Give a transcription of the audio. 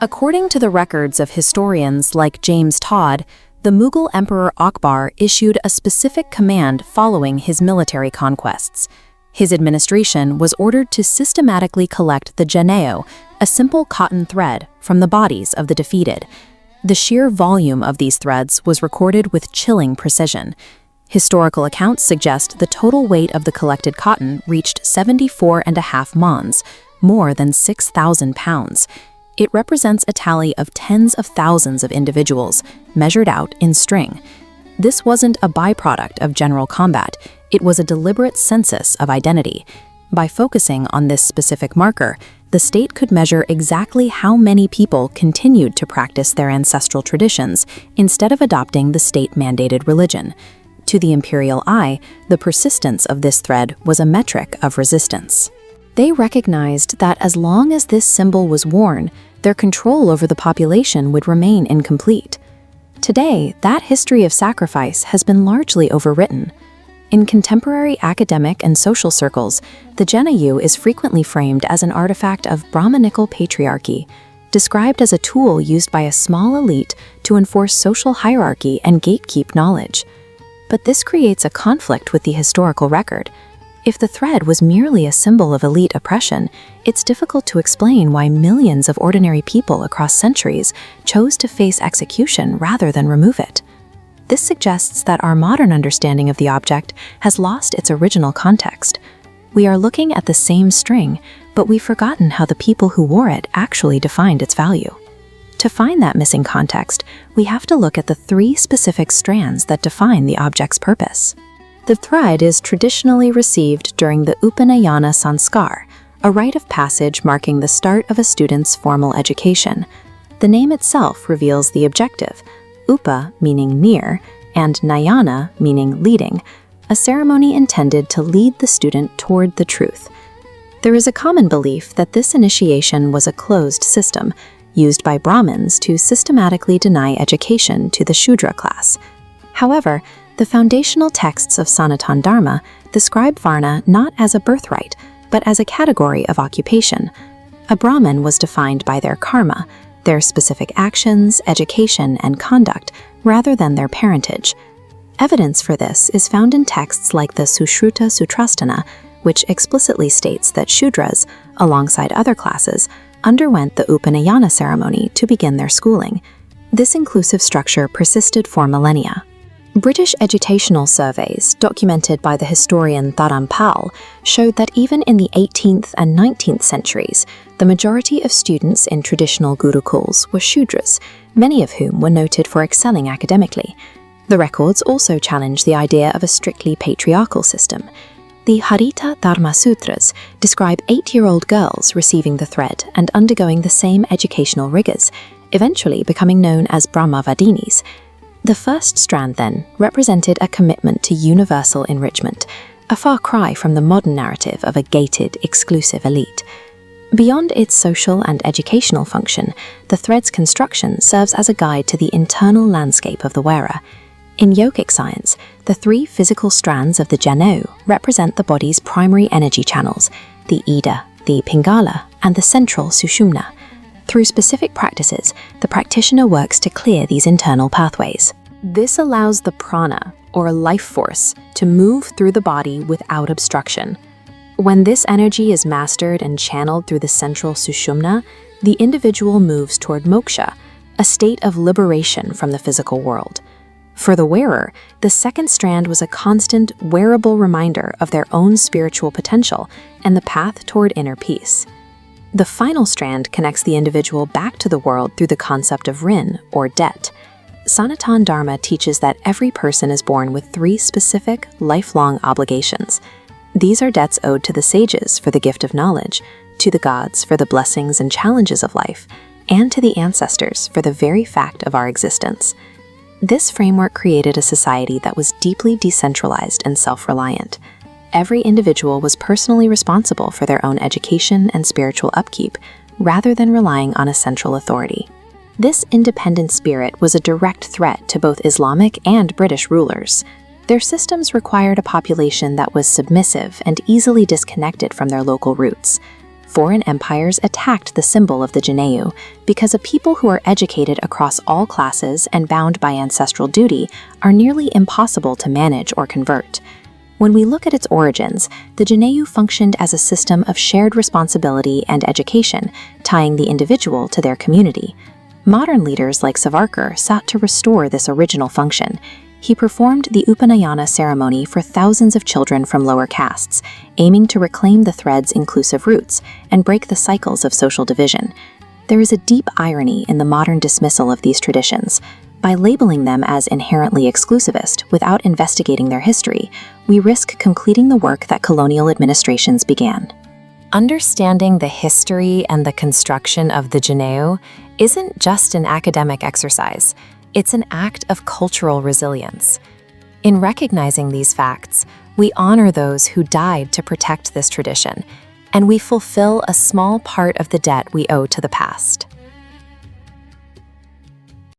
According to the records of historians like James Todd, the Mughal Emperor Akbar issued a specific command following his military conquests. His administration was ordered to systematically collect the Janeu, a simple cotton thread, from the bodies of the defeated. The sheer volume of these threads was recorded with chilling precision. Historical accounts suggest the total weight of the collected cotton reached 74.5 mons, more than 6,000 pounds. It represents a tally of tens of thousands of individuals, measured out in string. This wasn't a byproduct of general combat, it was a deliberate census of identity. By focusing on this specific marker, the state could measure exactly how many people continued to practice their ancestral traditions instead of adopting the state-mandated religion. To the imperial eye, the persistence of this thread was a metric of resistance. They recognized that as long as this symbol was worn, their control over the population would remain incomplete. Today, that history of sacrifice has been largely overwritten. In contemporary academic and social circles, the Janeu is frequently framed as an artifact of Brahmanical patriarchy, described as a tool used by a small elite to enforce social hierarchy and gatekeep knowledge. But this creates a conflict with the historical record. If the thread was merely a symbol of elite oppression, it's difficult to explain why millions of ordinary people across centuries chose to face execution rather than remove it. This suggests that our modern understanding of the object has lost its original context. We are looking at the same string, but we've forgotten how the people who wore it actually defined its value. To find that missing context, we have to look at the 3 specific strands that define the object's purpose. The thread is traditionally received during the Upanayana Sanskar, a rite of passage marking the start of a student's formal education. The name itself reveals the objective, Upa meaning near, and Nayana meaning leading, a ceremony intended to lead the student toward the truth. There is a common belief that this initiation was a closed system, used by Brahmins to systematically deny education to the Shudra class. However, the foundational texts of Sanatan Dharma describe Varna not as a birthright, but as a category of occupation. A Brahmin was defined by their karma, their specific actions, education, and conduct, rather than their parentage. Evidence for this is found in texts like the Sushruta Sutrasthana, which explicitly states that Shudras, alongside other classes, underwent the Upanayana ceremony to begin their schooling. This inclusive structure persisted for millennia. British educational surveys, documented by the historian Dharam Pal, showed that even in the 18th and 19th centuries, the majority of students in traditional gurukuls were Shudras, many of whom were noted for excelling academically. The records also challenge the idea of a strictly patriarchal system. The Harita Dharma Sutras describe 8-year-old girls receiving the thread and undergoing the same educational rigors, eventually becoming known as Brahmavadinis. The first strand, then, represented a commitment to universal enrichment, a far cry from the modern narrative of a gated, exclusive elite. Beyond its social and educational function, the thread's construction serves as a guide to the internal landscape of the wearer. In yogic science, the 3 physical strands of the Janeu represent the body's primary energy channels, the Ida, the Pingala, and the central Sushumna. Through specific practices, the practitioner works to clear these internal pathways. This allows the prana, or life force, to move through the body without obstruction. When this energy is mastered and channeled through the central Sushumna, the individual moves toward moksha, a state of liberation from the physical world. For the wearer, the second strand was a constant, wearable reminder of their own spiritual potential and the path toward inner peace. The final strand connects the individual back to the world through the concept of rin, or debt. Sanatan Dharma teaches that every person is born with 3 specific, lifelong obligations. These are debts owed to the sages for the gift of knowledge, to the gods for the blessings and challenges of life, and to the ancestors for the very fact of our existence. This framework created a society that was deeply decentralized and self-reliant. Every individual was personally responsible for their own education and spiritual upkeep, rather than relying on a central authority. This independent spirit was a direct threat to both Islamic and British rulers. Their systems required a population that was submissive and easily disconnected from their local roots. foreign empires attacked the symbol of the Janeu because a people who are educated across all classes and bound by ancestral duty are nearly impossible to manage or convert. When we look at its origins, the Janeu functioned as a system of shared responsibility and education, tying the individual to their community. Modern leaders like Savarkar sought to restore this original function. He performed the Upanayana ceremony for thousands of children from lower castes, aiming to reclaim the thread's inclusive roots and break the cycles of social division. There is a deep irony in the modern dismissal of these traditions. By labeling them as inherently exclusivist without investigating their history, we risk completing the work that colonial administrations began. Understanding the history and the construction of the Janeu isn't just an academic exercise. It's an act of cultural resilience. In recognizing these facts, we honor those who died to protect this tradition, and we fulfill a small part of the debt we owe to the past.